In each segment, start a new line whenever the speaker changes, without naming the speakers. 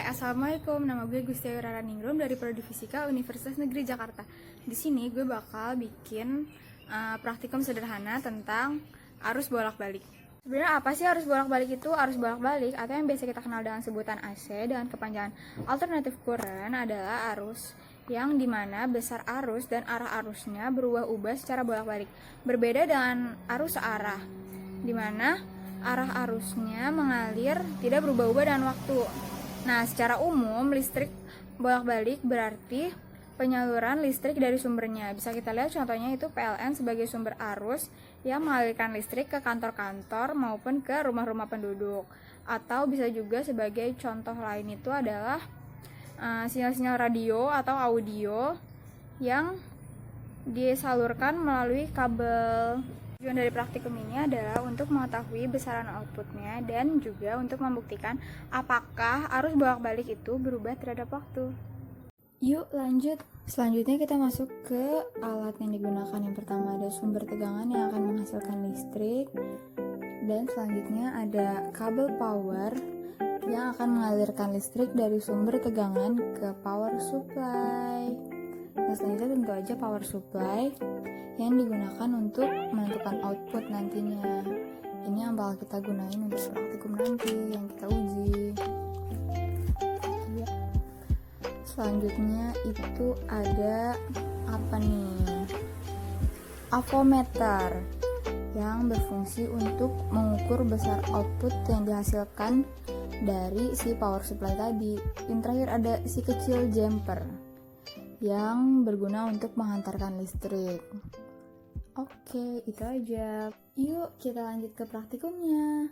Assalamualaikum. Nama gue Gustiayu Rara Ningrum dari Prodi Fisika Universitas Negeri Jakarta. Di sini gue bakal bikin praktikum sederhana tentang arus bolak-balik. Sebenarnya apa sih arus bolak-balik itu? Arus bolak-balik atau yang biasa kita kenal dengan sebutan AC dengan kepanjangan alternative current adalah arus yang dimana besar arus dan arah arusnya berubah-ubah secara bolak-balik. Berbeda dengan arus searah, dimana arah arusnya mengalir tidak berubah-ubah dengan waktu. Nah, secara umum listrik bolak-balik berarti penyaluran listrik dari sumbernya. Bisa kita lihat contohnya itu PLN sebagai sumber arus yang mengalirkan listrik ke kantor-kantor maupun ke rumah-rumah penduduk. Atau bisa juga sebagai contoh lain itu adalah sinyal-sinyal radio atau audio yang disalurkan melalui kabel. Tujuan dari praktikum ini adalah untuk mengetahui besaran outputnya dan juga untuk membuktikan apakah arus bolak-balik itu berubah terhadap waktu. Yuk lanjut. Selanjutnya kita masuk ke alat yang digunakan. Yang pertama ada sumber tegangan yang akan menghasilkan listrik, dan selanjutnya ada kabel power yang akan mengalirkan listrik dari sumber tegangan ke power supply. Nah, selanjutnya tentu aja power supply yang digunakan untuk menentukan output nantinya. Ini yang bakal kita gunain untuk praktikum nanti yang kita uji. Ya. Selanjutnya itu ada apa nih? Avometer yang berfungsi untuk mengukur besar output yang dihasilkan dari si power supply tadi. Yang terakhir ada si kecil jumper yang berguna untuk menghantarkan listrik. Oke, itu aja. Yuk kita lanjut ke praktikumnya.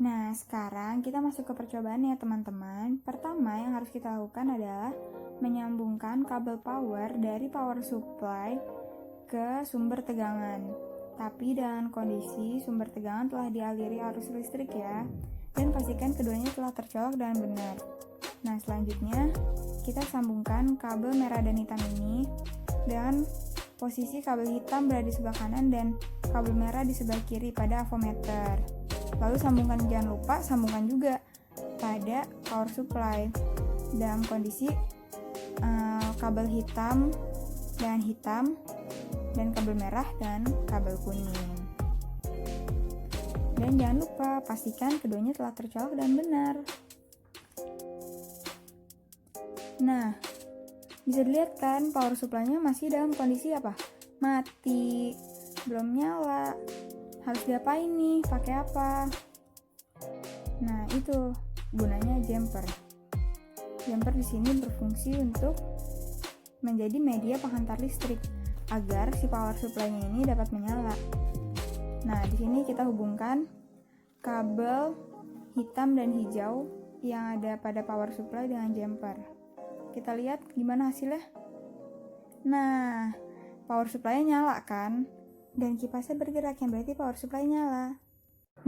Nah, sekarang kita masuk ke percobaan ya teman-teman. Pertama yang harus kita lakukan adalah menyambungkan kabel power dari power supply ke sumber tegangan. Tapi dengan kondisi sumber tegangan telah dialiri arus listrik ya. Dan pastikan keduanya telah tercolok dengan benar. Nah, selanjutnya kita sambungkan kabel merah dan hitam ini dan posisi kabel hitam berada di sebelah kanan dan kabel merah di sebelah kiri pada avometer. Lalu jangan lupa sambungkan juga pada power supply dalam kondisi kabel hitam dan kabel merah dan kabel kuning. Dan jangan lupa pastikan keduanya telah tercolok dan benar. Nah, bisa dilihat kan power supply-nya masih dalam kondisi apa? Mati, belum nyala. Harus diapain nih? Pakai apa? Nah, itu gunanya jumper. Jumper di sini berfungsi untuk menjadi media penghantar listrik agar si power supply-nya ini dapat menyala. Nah, di sini kita hubungkan kabel hitam dan hijau yang ada pada power supply dengan jumper. Kita lihat gimana hasilnya. Nah, power supply-nya nyala kan? Dan kipasnya bergerak, yang berarti power supply nyala.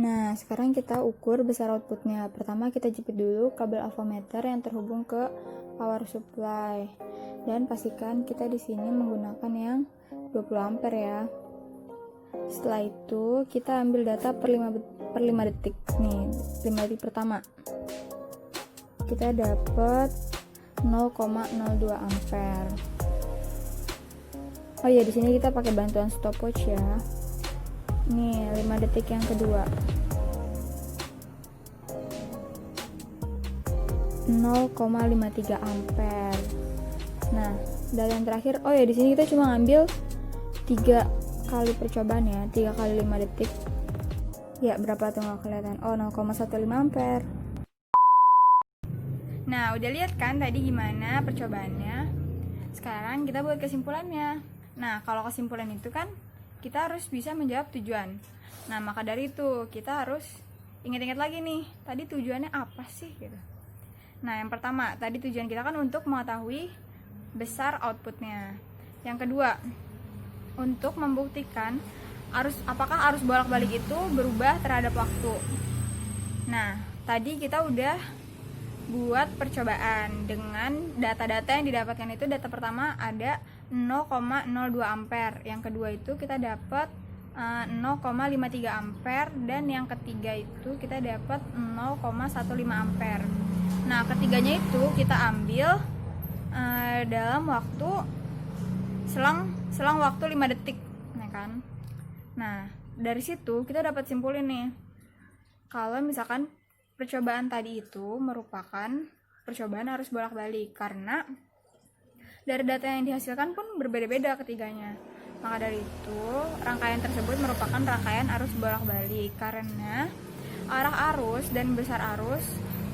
Nah, sekarang kita ukur besar outputnya. Pertama kita jepit dulu kabel avometer yang terhubung ke power supply. Dan pastikan kita di sini menggunakan yang 20 ampere ya. Setelah itu kita ambil data per 5 detik. Nih, 5 detik pertama. Kita dapat 0,02 ampere. Oh iya, di sini kita pakai bantuan stopwatch ya. Nih, 5 detik yang kedua. 0,53 ampere. Nah, dari yang terakhir, oh ya di sini kita cuma ngambil 3 kali percobaan ya, 3 kali 5 detik. Ya, berapa tuh nggak kelihatan? Oh, 0,15 ampere. Nah, udah lihat kan tadi gimana percobaannya? Sekarang kita buat kesimpulannya. Nah, kalau kesimpulan itu kan kita harus bisa menjawab tujuan. Nah, maka dari itu kita harus ingat-ingat lagi nih, tadi tujuannya apa sih gitu. Nah, yang pertama, tadi tujuan kita kan untuk mengetahui besar outputnya. Yang kedua, untuk membuktikan apakah arus bolak-balik itu berubah terhadap waktu. Nah, tadi kita udah buat percobaan dengan data-data yang didapatkan itu. Data pertama ada 0,02 ampere, yang kedua itu kita dapat 0,53 ampere, dan yang ketiga itu kita dapat 0,15 ampere. Nah, ketiganya itu kita ambil dalam waktu selang waktu 5 detik, ya kan? Nah, dari situ kita dapat simpulin nih, kalau misalkan percobaan tadi itu merupakan percobaan arus bolak-balik, karena dari data yang dihasilkan pun berbeda-beda ketiganya. Maka dari itu, rangkaian tersebut merupakan rangkaian arus bolak-balik karena arah arus dan besar arus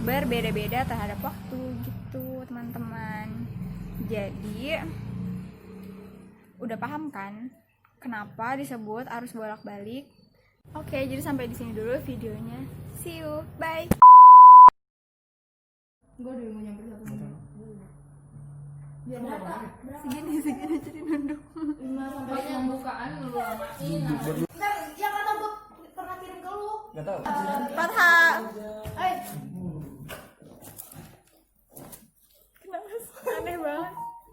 berbeda-beda terhadap waktu gitu, teman-teman. Jadi, udah paham kan kenapa disebut arus bolak-balik? Oke, jadi sampai di sini dulu videonya. See you, bye. Gue udah mau nyampe 1 menit. Biar berapa? Segini jadi nunduk. 5 sampai pembukaan lu lamain.
Bentar, yang kata gue pernah kirim ke lu.
Gak tau.
Fatha. Kenapa sih? Aneh banget.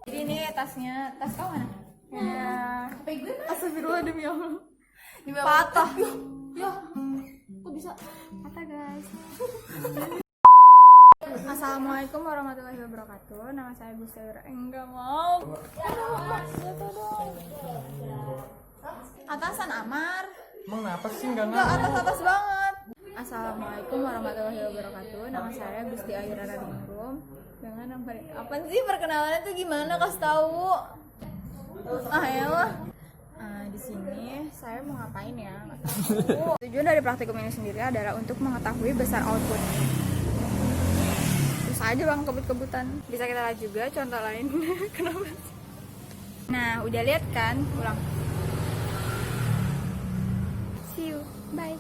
Jadi ini tasnya, tas kau mana? Ya.
HP gue
Astagfirullah demi Allah.
patah.
Patah.
Yo, kok bisa?
Patah guys. Assalamualaikum warahmatullahi wabarakatuh. Nama saya Gusti Aura. Enggak mau. Atasan Amar.
Emang kenapa sih enggak
Enggak atas banget. Assalamualaikum warahmatullahi wabarakatuh. Nama saya Gusti Aura Radingrum. Dengan apa sih perkenalannya tuh gimana? Kasih tahu. Elah. Di sini saya mau ngapain ya? Nggak tahu. Tujuan dari praktikum ini sendiri adalah untuk mengetahui besar output. Terus aja bang kebut-kebutan. Bisa kita lihat juga contoh lain. Kenapa? Nah, udah lihat kan? Ulang. See you. Bye.